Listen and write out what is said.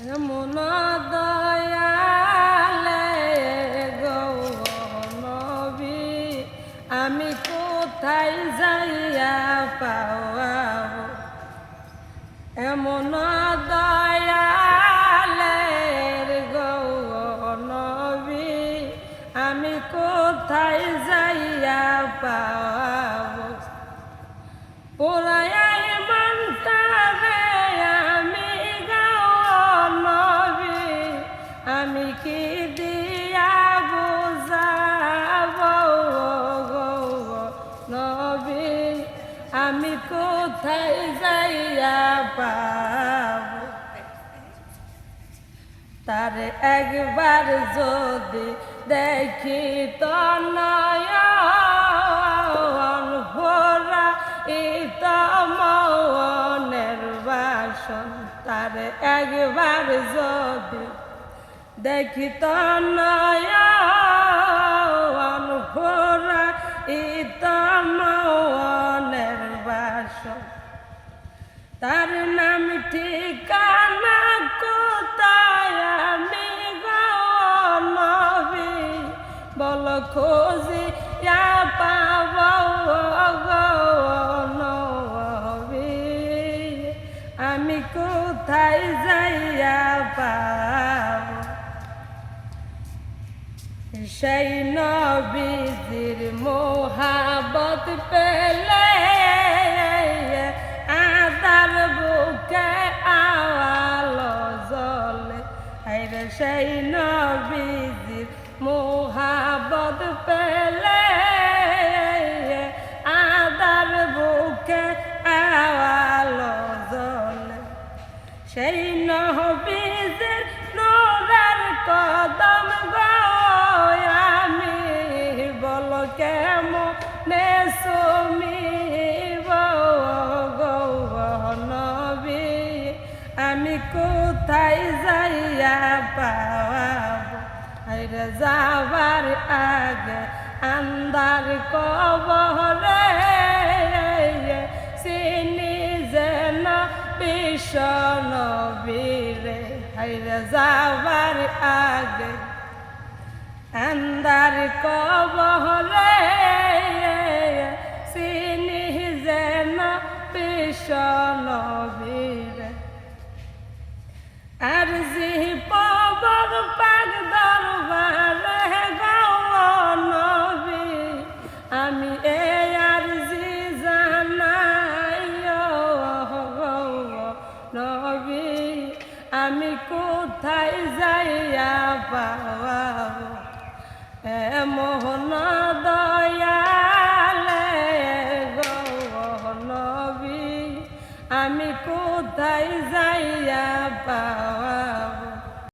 এমন দয়ালে গো নবী, আমি কোথায় যাইয়া পাওয়াবো। এমন দয়ালে গো নবী, আমি কোথায় যাইয়া পাওয়াবো। পোড়ায় মনটারে আমি গো নবী, আমি কি দিয়া বুঝাবো গো নবী, আমি কোথায় যাইয়া পাবো। তার একবার যদি দেখি তো নয়ন ভরা মনের বাসন, তার একবার যদি দেখি তো নয়ন ভরা মনের বাসন, তার নাম ঠিকানা কোথায় আমি গো নবী, বল খুঁজিয়া পাবো গো নবী, আমি কোথায় যাইয়া পাবো। সেই নবীজির মোহাবত পেলে আদার বুকে আওয়ালো জ্বলে। হায়রে সেই নবীজির মোহাবত পেলে আদার বুকে আওয়ালো জ্বলে। সেই নবীজির নূরের কদম গো আমি, বল কেমনে সুমিব গো নবী, আমি কোথায় যাইয়া পাওয়াবো। আরে যাবার আগে আন্দার কবরে চিনি যেন বিশ্ব নবীরে। হায়রে যাবার আগে আন্দার কবরে চিনি যেন বিশ্ব নবীরে। আর জি পবর পাক দরবারে গো নবী, আমি আর জি জানাই গো নবী, আমি কোথায় যাইয়া পাওয়াবো। এমন দয়ালে গো নবী, আমি কোথায় যাইয়া পাওয়াবো।